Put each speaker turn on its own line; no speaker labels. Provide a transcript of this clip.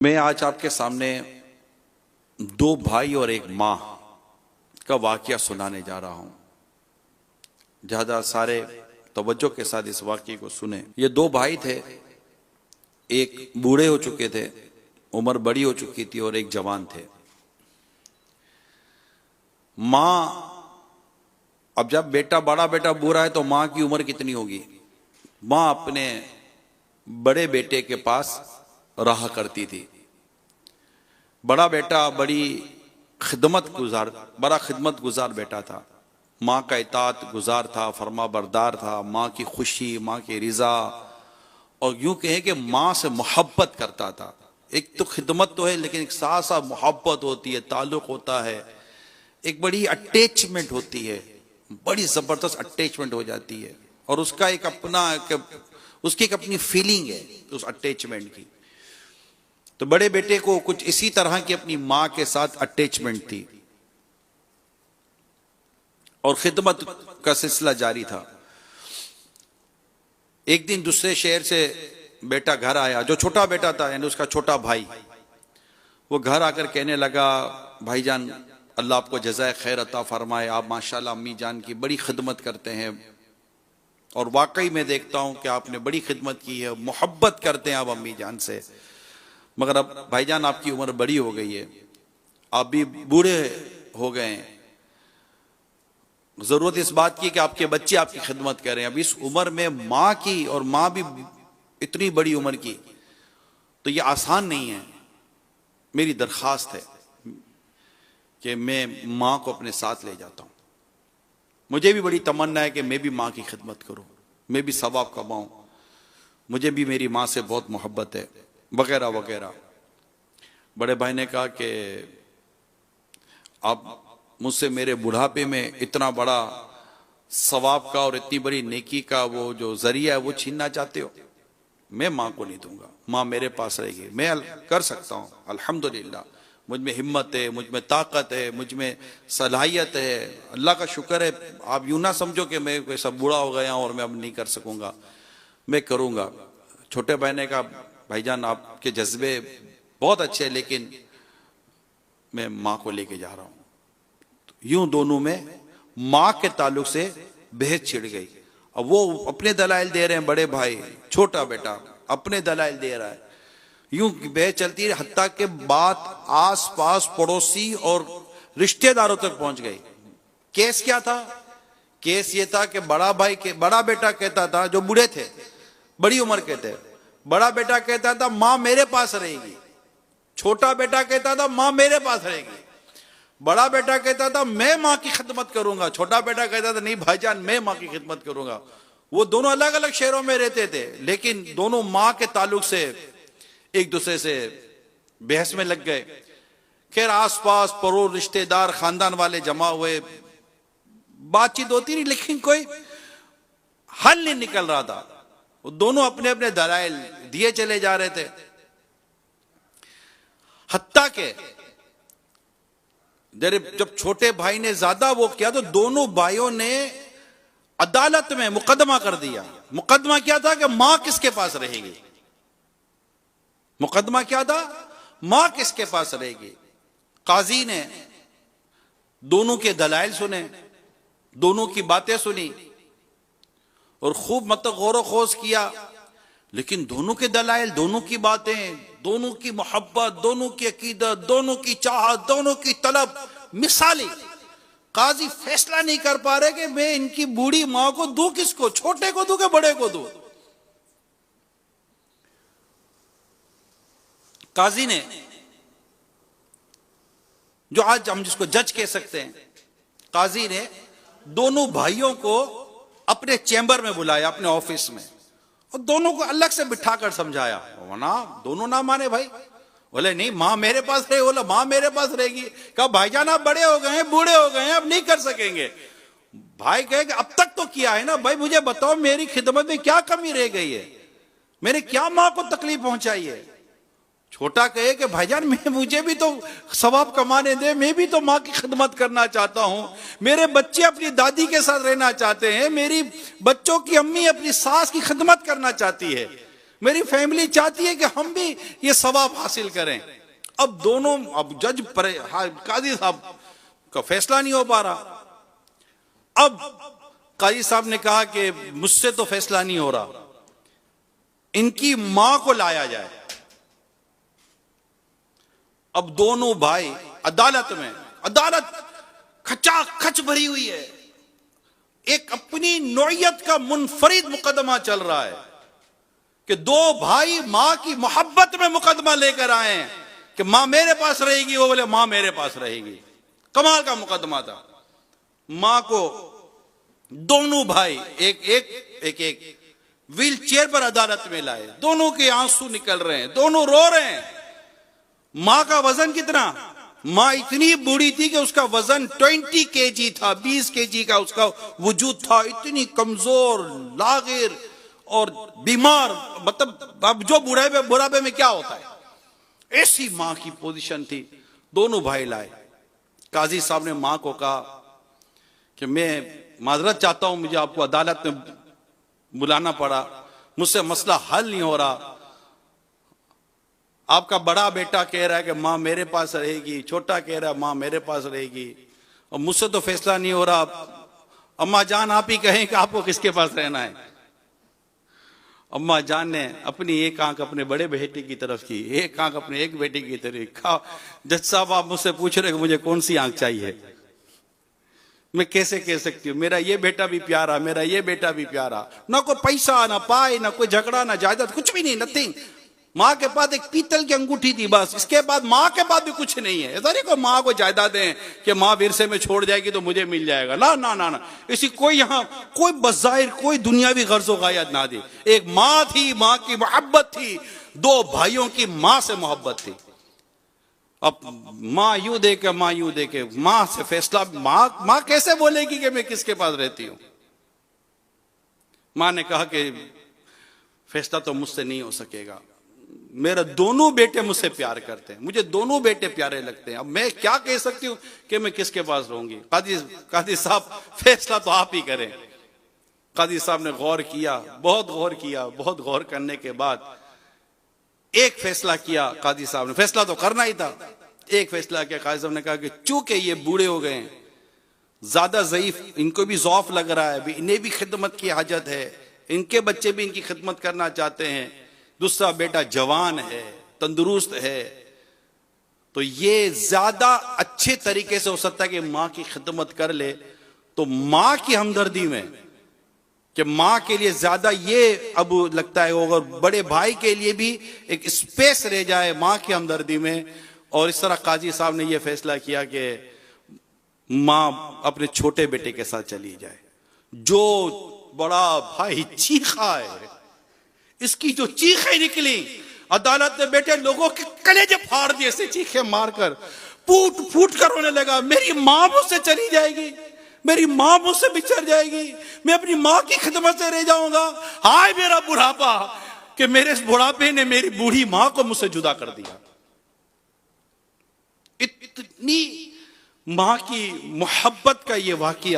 मैं आज आपके सामने दो भाई और एक माँ का वाकया सुनाने जा रहा हूं। ज्यादा सारे तवज्जो के साथ इस वाकये को सुने। ये दो भाई थे, एक बूढ़े हो चुके थे, उम्र बड़ी हो चुकी थी, और एक जवान थे। माँ, अब जब बड़ा बेटा बूढ़ा है तो माँ की उम्र कितनी होगी? माँ अपने बड़े बेटे के पास रहा करती थी। बड़ा बेटा बड़ा खिदमत गुजार बेटा था। माँ का इताअत गुजार था, फरमा बरदार था, माँ की खुशी, माँ की रिजा, और यूं कहें कि माँ से मोहब्बत करता था। एक तो खिदमत तो है, लेकिन एक साथ साथ मोहब्बत होती है, ताल्लुक होता है, एक बड़ी अटैचमेंट होती है, बड़ी जबरदस्त अटैचमेंट हो जाती है, और उसका उसकी एक अपनी फीलिंग है उस अटैचमेंट की। तो बड़े बेटे को कुछ इसी तरह की अपनी मां के साथ अटैचमेंट थी, और खिदमत का सिलसिला जारी था। एक दिन दूसरे शहर से बेटा घर आया, जो छोटा बेटा था, यानी उसका छोटा भाई। वो घर आकर कहने लगा, भाईजान अल्लाह आपको जज़ाए खैर अता फरमाए, आप माशाल्लाह अम्मी जान की बड़ी खिदमत करते हैं, और वाकई में देखता हूं कि आपने बड़ी खिदमत की है, मोहब्बत करते हैं आप अम्मी जान से। मगर अब भाईजान आपकी उम्र बड़ी हो गई है, आप भी बूढ़े हो गए हैं, जरूरत इस बात की कि आपके बच्चे आपकी खिदमत करें। अब इस उम्र में माँ की, और माँ भी इतनी बड़ी उम्र की, तो ये आसान नहीं है। मेरी दरखास्त है कि मैं माँ को अपने साथ ले जाता हूँ। मुझे भी बड़ी तमन्ना है कि मैं भी माँ की खिदमत करूँ, मैं भी सवाब कमाऊँ, मुझे भी मेरी माँ से बहुत मोहब्बत है, वगैरह वगैरह। बड़े भाई ने कहा कि आप मुझसे मेरे बुढ़ापे में इतना बड़ा सवाब का और इतनी बड़ी नेकी का वो जो जरिया है वो छीनना चाहते हो? मैं माँ को नहीं दूंगा, माँ मेरे पास रहेगी, मैं कर सकता हूँ, अल्हम्दुलिल्लाह मुझ में हिम्मत है, मुझ में ताकत है, मुझ में सलाहियत है, अल्लाह का शुक्र है। आप यूं ना समझो कि मैं कैसा बूढ़ा हो गया और मैं अब नहीं कर सकूंगा, मैं करूंगा। छोटे भाई ने कहा, भाईजान आपके जज्बे बहुत अच्छे हैं, लेकिन मैं माँ को लेके जा रहा हूं। तो यूं दोनों में माँ के ताल्लुक से बहस छिड़ गई। अब वो अपने दलाइल दे रहे हैं, बड़े भाई, छोटा बेटा अपने दलाइल दे रहा है, यूं बहस चलती है, हत्ता के बात आस पास पड़ोसी और रिश्तेदारों तक पहुंच गई। केस क्या था? केस ये था कि बड़ा बेटा कहता था, जो बूढ़े थे, बड़ी उम्र के थे, बड़ा बेटा कहता था मां मेरे पास रहेगी, छोटा बेटा कहता था मां मेरे पास रहेगी। बड़ा बेटा कहता था मैं मां की खिदमत करूंगा, छोटा बेटा कहता था नहीं भाईजान मैं मां की खिदमत करूंगा। वो दोनों अलग अलग शहरों में रहते थे, लेकिन दोनों मां के ताल्लुक से एक दूसरे से बहस में लग गए। खैर आसपास पड़ोस, रिश्तेदार, खानदान वाले जमा हुए, बातचीत होती रही, लेकिन कोई हल नहीं निकल रहा था। वो दोनों अपने अपने दलाइल दिए चले जा रहे थे। हत्ता के जब छोटे भाई ने ज्यादा वो किया तो दोनों भाइयों ने अदालत में मुकदमा कर दिया। मुकदमा क्या था कि मां किसके पास रहेगी? मुकदमा क्या था? मां किसके पास रहेगी? काजी ने दोनों के दलाइल सुने, दोनों की बातें सुनी, और खूब गौर खोज किया, लेकिन दोनों के दलाइल, दोनों की बातें, दोनों की मोहब्बत, दोनों की अकीदत, दोनों की चाहत, दोनों की तलब मिसाली। काजी फैसला नहीं कर पा रहे कि मैं इनकी बूढ़ी मां को दूं किसको, छोटे को दूं कि बड़े को दूं। काजी ने, जो आज हम जिसको जज कह सकते हैं, काजी ने दोनों भाइयों को अपने चैम्बर में बुलाया, अपने ऑफिस में, और दोनों को अलग से बिठाकर समझाया। वरना दोनों ना माने भाई, बोले नहीं मां मेरे पास रहे, बोला मां मेरे पास रहेगी। कहा भाईजान आप बड़े हो गए हैं, बूढ़े हो गए हैं, अब नहीं कर सकेंगे। भाई कहे कि अब तक तो किया है ना भाई, मुझे बताओ मेरी खिदमत में क्या कमी रह गई है, मैंने क्या मां को तकलीफ पहुंचाई है? छोटा कहे कि भाईजान मुझे भी तो सवाब कमाने दे, मैं भी तो माँ की खिदमत करना चाहता हूं, मेरे बच्चे अपनी दादी के साथ रहना चाहते हैं, मेरी बच्चों की अम्मी अपनी सास की खिदमत करना चाहती है, मेरी फैमिली चाहती है कि हम भी ये सवाब हासिल करें। अब जज काजी साहब का फैसला नहीं हो पा रहा। अब काजी साहब ने कहा कि मुझसे तो फैसला नहीं हो रहा, इनकी मां को लाया जाए। अब दोनों भाई अदालत में, अदालत खचाखच भरी हुई है, एक अपनी नौइयत का मुनफरिद मुकदमा चल रहा है कि दो भाई मां की मोहब्बत में मुकदमा लेकर आए हैं कि मां मेरे पास रहेगी, वो बोले मां मेरे पास रहेगी। कमाल का मुकदमा था। मां को दोनों भाई एक व्हील चेयर पर अदालत में लाए, दोनों के आंसू निकल रहे हैं, दोनों रो रहे हैं। मां का वजन कितना? मां इतनी बूढ़ी थी कि उसका वजन 20 kg था, 20 kg का उसका वजूद था, इतनी कमजोर, लागिर और बीमार, मतलब अब जो बुढ़ापे में क्या होता है, ऐसी मां की पोजीशन थी। दोनों भाई लाए। काजी साहब ने मां को कहा कि मैं माजरत चाहता हूं, मुझे आपको अदालत में बुलाना पड़ा, मुझसे मसला हल नहीं हो रहा। आपका बड़ा बेटा कह रहा है कि मां मेरे पास रहेगी, छोटा कह रहा है मां मेरे पास रहेगी, और मुझसे तो फैसला नहीं हो रहा। अम्मा जान आप ही कहें कि आपको किसके पास रहना है। अम्मा जान ने अपनी एक आंख अपने बड़े बेटे की तरफ की, एक आंख अपने एक बेटे की तरफ। जज साहब आप मुझसे पूछ रहे कि मुझे कौन सी आंख चाहिए, मैं कैसे कह सकती हूँ? मेरा ये बेटा भी प्यारा, मेरा ये बेटा भी प्यारा, ना कोई पैसा ना पाए, ना कोई झगड़ा ना जायदाद, कुछ भी नहीं, नथिंग। माँ के पास एक पीतल की अंगूठी थी बस, इसके बाद माँ के पास भी कुछ नहीं है। ऐसा नहीं कोई माँ को जायदादें कि माँ विरसे में छोड़ जाएगी तो मुझे मिल जाएगा, ना ना ना ना। इसी कोई यहाँ कोई बज़ाहिर कोई दुनियावी गर्ज़ो गायत ना दी। एक माँ थी, माँ की मोहब्बत थी, दो भाइयों की माँ से मोहब्बत थी। अब माँ यूं देके, माँ यूं देके, माँ से फैसला, माँ कैसे बोलेगी कि मैं किसके पास रहती हूं? माँ ने कहा कि फैसला तो मुझसे नहीं हो सकेगा, मेरा दोनों बेटे मुझसे प्यार करते हैं, मुझे दोनों बेटे प्यारे लगते हैं, अब मैं क्या कह सकती हूँ कि मैं किसके पास रहूंगी? काजी साहब फैसला तो आप ही करें। काजी साहब ने गौर किया, बहुत गौर किया, बहुत गौर करने के बाद एक फैसला किया। काजी साहब ने फैसला तो करना ही था, एक फैसला किया। काजी साहब ने कहा कि चूंकि ये बूढ़े हो गए हैं, ज्यादा ज़ईफ, इनको भी ज़ौफ लग रहा है, इन्हें भी खिदमत की हाजत है, इनके बच्चे भी इनकी खिदमत करना चाहते हैं, दूसरा बेटा जवान है, तंदुरुस्त है, तो ये ज्यादा अच्छे तरीके से हो सकता है कि माँ की खिदमत कर ले। तो माँ की हमदर्दी में कि माँ के लिए ज्यादा ये अब लगता है, अगर बड़े भाई के लिए भी एक स्पेस रह जाए माँ की हमदर्दी में। और इस तरह काजी साहब ने यह फैसला किया कि माँ अपने छोटे बेटे के साथ चली जाए। जो बड़ा भाई चीखा है, इसकी जो चीखें निकली, अदालत में बैठे लोगों के कलेजे फाड़ दिए, ऐसे चीखें मारकर फूट फूट कर रोने लगा, मेरी माँ मुझसे चली जाएगी, मेरी माँ मुझसे बिछड़ जाएगी, मैं अपनी माँ की खिदमत से रह जाऊंगा। हाय मेरा बुढ़ापा कि मेरे इस बुढ़ापे ने मेरी बूढ़ी माँ को मुझसे जुदा कर दिया। इतनी माँ की मोहब्बत का ये वाकया